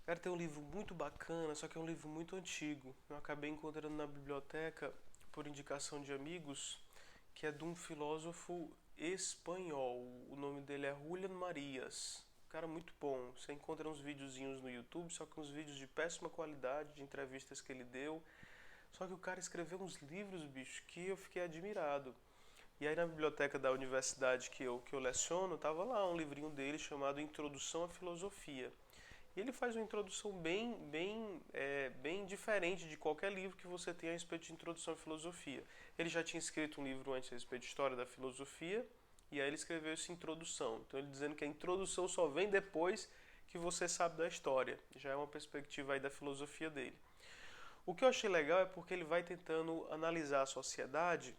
Cara, tem um livro muito bacana, só que é um livro muito antigo. Eu acabei encontrando na biblioteca por indicação de amigos, que é de um filósofo espanhol. O nome dele é Julián Marías. Cara, muito bom. Você encontra uns videozinhos no YouTube, só que uns vídeos de péssima qualidade, de entrevistas que ele deu. Só que o cara escreveu uns livros, bicho, que eu fiquei admirado. E aí na biblioteca da universidade que eu leciono, tava lá um livrinho dele chamado Introdução à Filosofia. E ele faz uma introdução bem diferente de qualquer livro que você tenha a respeito de introdução à filosofia. Ele já tinha escrito um livro antes a respeito de história da filosofia, e aí ele escreveu essa introdução. Então ele dizendo que a introdução só vem depois que você sabe da história. Já é uma perspectiva aí da filosofia dele. O que eu achei legal é porque ele vai tentando analisar a sociedade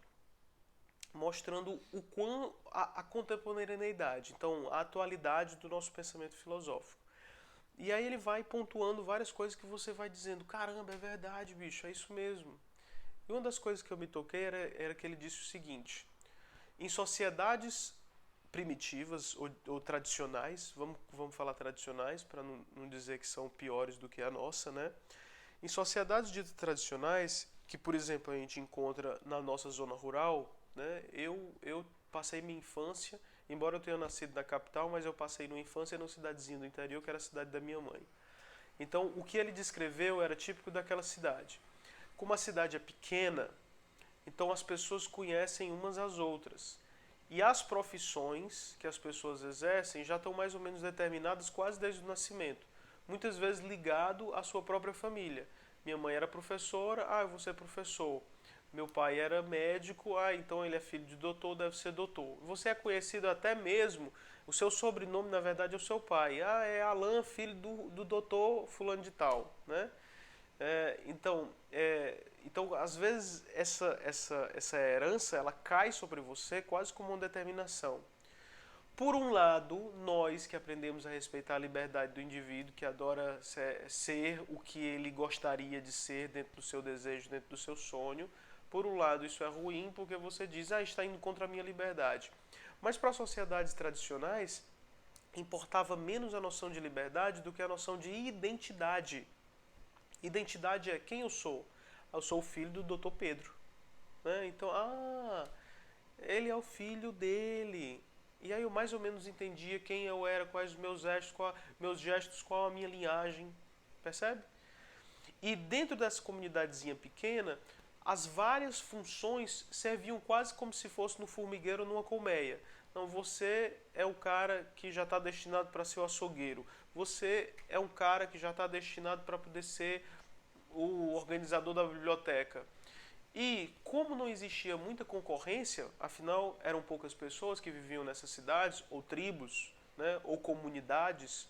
mostrando o quão a contemporaneidade, então a atualidade do nosso pensamento filosófico. E aí ele vai pontuando várias coisas que você vai dizendo, caramba, é verdade, bicho, é isso mesmo. E uma das coisas que eu me toquei era que ele disse o seguinte: em sociedades primitivas ou tradicionais, vamos falar tradicionais para não dizer que são piores do que a nossa, né? Em sociedades ditas tradicionais, que por exemplo a gente encontra na nossa zona rural, né? Eu passei minha infância, embora eu tenha nascido na capital, mas eu passei minha infância numa cidadezinha do interior que era a cidade da minha mãe. Então, o que ele descreveu era típico daquela cidade. Como a cidade é pequena, então as pessoas conhecem umas às outras. E as profissões que as pessoas exercem já estão mais ou menos determinadas quase desde o nascimento. Muitas vezes ligado à sua própria família. Minha mãe era professora, eu vou ser professor. Meu pai era médico, então ele é filho de doutor, deve ser doutor. Você é conhecido até mesmo, o seu sobrenome na verdade é o seu pai. É Alan, filho do doutor fulano de tal, né? Então, às vezes, essa herança ela cai sobre você quase como uma determinação. Por um lado, nós que aprendemos a respeitar a liberdade do indivíduo, que adora ser o que ele gostaria de ser dentro do seu desejo, dentro do seu sonho, por um lado isso é ruim porque você diz, está indo contra a minha liberdade. Mas para sociedades tradicionais, importava menos a noção de liberdade do que a noção de identidade. Identidade é quem eu sou. Eu sou o filho do Dr. Pedro. Né? Então, ele é o filho dele. E aí eu mais ou menos entendia quem eu era, quais os meus gestos, qual a minha linhagem. Percebe? E dentro dessa comunidadezinha pequena, as várias funções serviam quase como se fosse no formigueiro ou numa colmeia. Não, você é o cara que já está destinado para ser o açougueiro. Você é um cara que já está destinado para poder ser o organizador da biblioteca. E como não existia muita concorrência, afinal eram poucas pessoas que viviam nessas cidades, ou tribos, né, ou comunidades,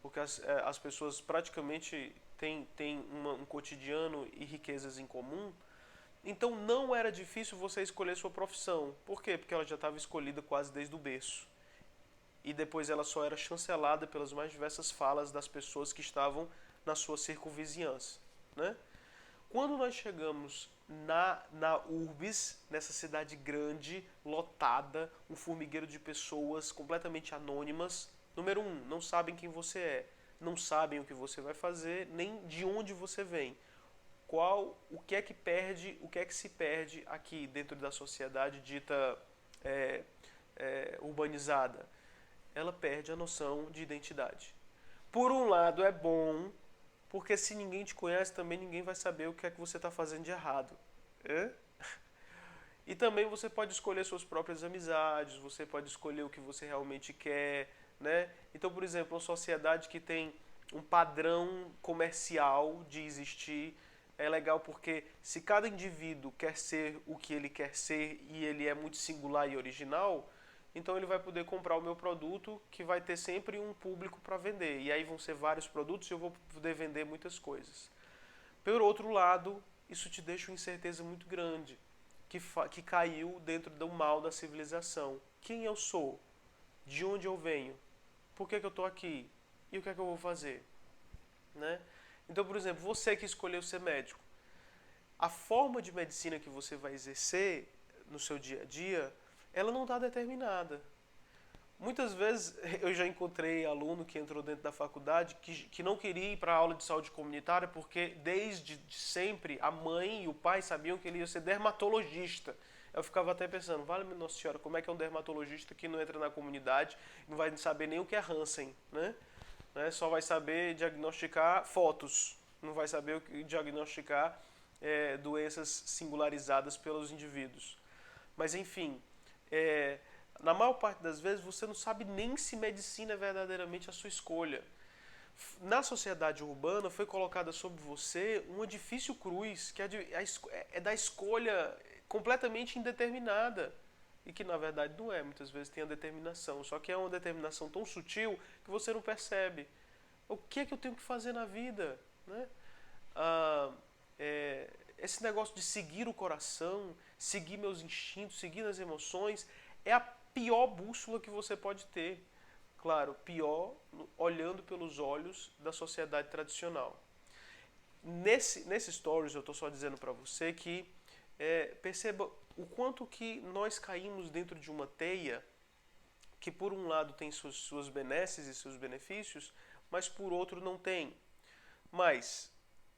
porque as pessoas praticamente têm um cotidiano e riquezas em comum, então não era difícil você escolher sua profissão. Por quê? Porque ela já estava escolhida quase desde o berço. E depois ela só era chancelada pelas mais diversas falas das pessoas que estavam na sua circunvizinhança. Né? Quando nós chegamos na Urbis, nessa cidade grande, lotada, um formigueiro de pessoas completamente anônimas, número um, não sabem quem você é, não sabem o que você vai fazer, nem de onde você vem. O que é que perde, o que é que se perde aqui dentro da sociedade dita é, urbanizada? Ela perde a noção de identidade. Por um lado é bom, porque se ninguém te conhece, também ninguém vai saber o que é que você está fazendo de errado. É? E também você pode escolher suas próprias amizades, você pode escolher o que você realmente quer, né? Então, por exemplo, uma sociedade que tem um padrão comercial de existir é legal porque se cada indivíduo quer ser o que ele quer ser e ele é muito singular e original, então ele vai poder comprar o meu produto que vai ter sempre um público para vender. E aí vão ser vários produtos e eu vou poder vender muitas coisas. Por outro lado, isso te deixa uma incerteza muito grande, que caiu dentro do mal da civilização. Quem eu sou? De onde eu venho? Por que eu estou aqui? E o que é que eu vou fazer? Né? Então, por exemplo, você que escolheu ser médico, a forma de medicina que você vai exercer no seu dia a dia, ela não está determinada. Muitas vezes eu já encontrei aluno que entrou dentro da faculdade que não queria ir para a aula de saúde comunitária porque desde sempre a mãe e o pai sabiam que ele ia ser dermatologista. Eu ficava até pensando, vale Nossa Senhora, como é que é um dermatologista que não entra na comunidade, não vai saber nem o que é Hansen, né? Só vai saber diagnosticar fotos, não vai saber diagnosticar doenças singularizadas pelos indivíduos. Mas enfim, na maior parte das vezes você não sabe nem se medicina é verdadeiramente a sua escolha. Na sociedade urbana foi colocada sobre você uma difícil cruz, que é da escolha completamente indeterminada. E que na verdade não é, muitas vezes tem a determinação. Só que é uma determinação tão sutil que você não percebe. O que é que eu tenho que fazer na vida? Né? Esse negócio de seguir o coração, seguir meus instintos, seguir as emoções, é a pior bússola que você pode ter. Claro, pior olhando pelos olhos da sociedade tradicional. Nesse stories eu estou só dizendo para você que perceba o quanto que nós caímos dentro de uma teia que por um lado tem suas benesses e seus benefícios, mas por outro não tem. Mas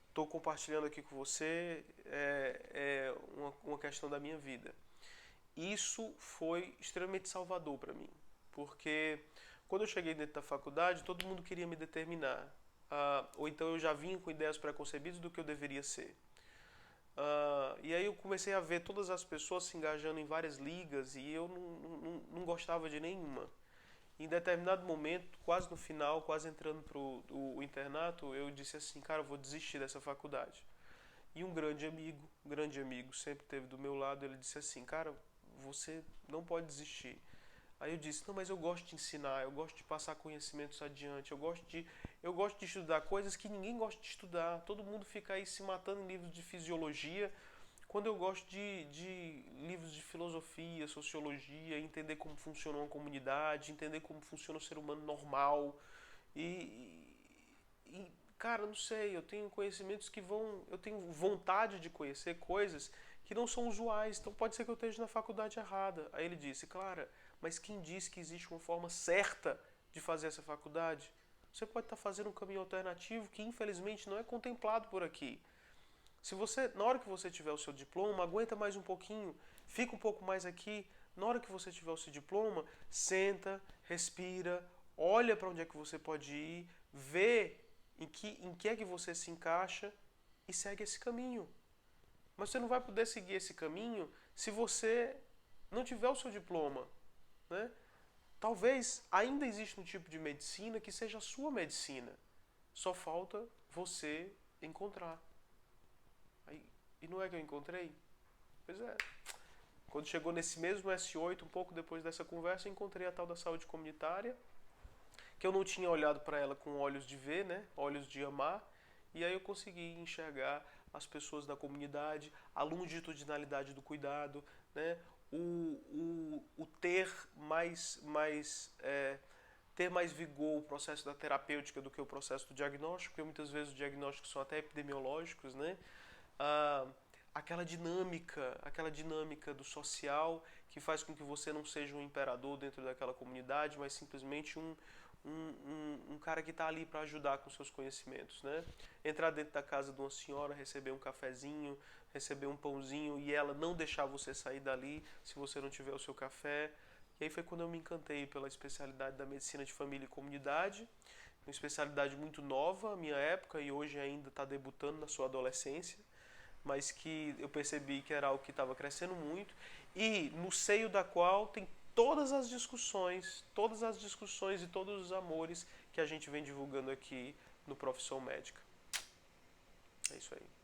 estou compartilhando aqui com você uma questão da minha vida. Isso foi extremamente salvador para mim, porque quando eu cheguei dentro da faculdade, todo mundo queria me determinar, ou então eu já vinha com ideias preconcebidas do que eu deveria ser. E aí eu comecei a ver todas as pessoas se engajando em várias ligas e eu não gostava de nenhuma. Em determinado momento, quase no final, quase entrando para o internato, eu disse assim, cara, eu vou desistir dessa faculdade. E um grande amigo, sempre esteve do meu lado, ele disse assim, cara, você não pode desistir. Aí eu disse, não, mas eu gosto de ensinar, eu gosto de passar conhecimentos adiante, eu gosto de estudar coisas que ninguém gosta de estudar. Todo mundo fica aí se matando em livros de fisiologia, quando eu gosto de livros de filosofia, sociologia, entender como funciona uma comunidade, entender como funciona o ser humano normal. Cara, não sei, eu tenho conhecimentos eu tenho vontade de conhecer coisas que não são usuais, então pode ser que eu esteja na faculdade errada. Aí ele disse, Clara, mas quem disse que existe uma forma certa de fazer essa faculdade? Você pode estar fazendo um caminho alternativo que infelizmente não é contemplado por aqui. Se você, na hora que você tiver o seu diploma, aguenta mais um pouquinho, fica um pouco mais aqui. Na hora que você tiver o seu diploma, senta, respira, olha para onde é que você pode ir, vê em que é que você se encaixa e segue esse caminho. Mas você não vai poder seguir esse caminho se você não tiver o seu diploma, né? Talvez ainda exista um tipo de medicina que seja a sua medicina. Só falta você encontrar. E não é que eu encontrei? Pois é. Quando chegou nesse mesmo S8, um pouco depois dessa conversa, eu encontrei a tal da saúde comunitária, que eu não tinha olhado para ela com olhos de ver, né? Olhos de amar. E aí eu consegui enxergar as pessoas da comunidade, a longitudinalidade do cuidado, né? O ter ter mais vigor o processo da terapêutica do que o processo do diagnóstico, porque muitas vezes os diagnósticos são até epidemiológicos, né? Aquela dinâmica do social que faz com que você não seja um imperador dentro daquela comunidade, mas simplesmente um cara que está ali para ajudar com seus conhecimentos, né? Entrar dentro da casa de uma senhora, receber um cafezinho, receber um pãozinho e ela não deixar você sair dali se você não tiver o seu café. E aí foi quando eu me encantei pela especialidade da medicina de família e comunidade, uma especialidade muito nova à minha época e hoje ainda está debutando na sua adolescência, mas que eu percebi que era algo que estava crescendo muito e no seio da qual tem todas as discussões e todos os amores que a gente vem divulgando aqui no Profissão Médica. É isso aí.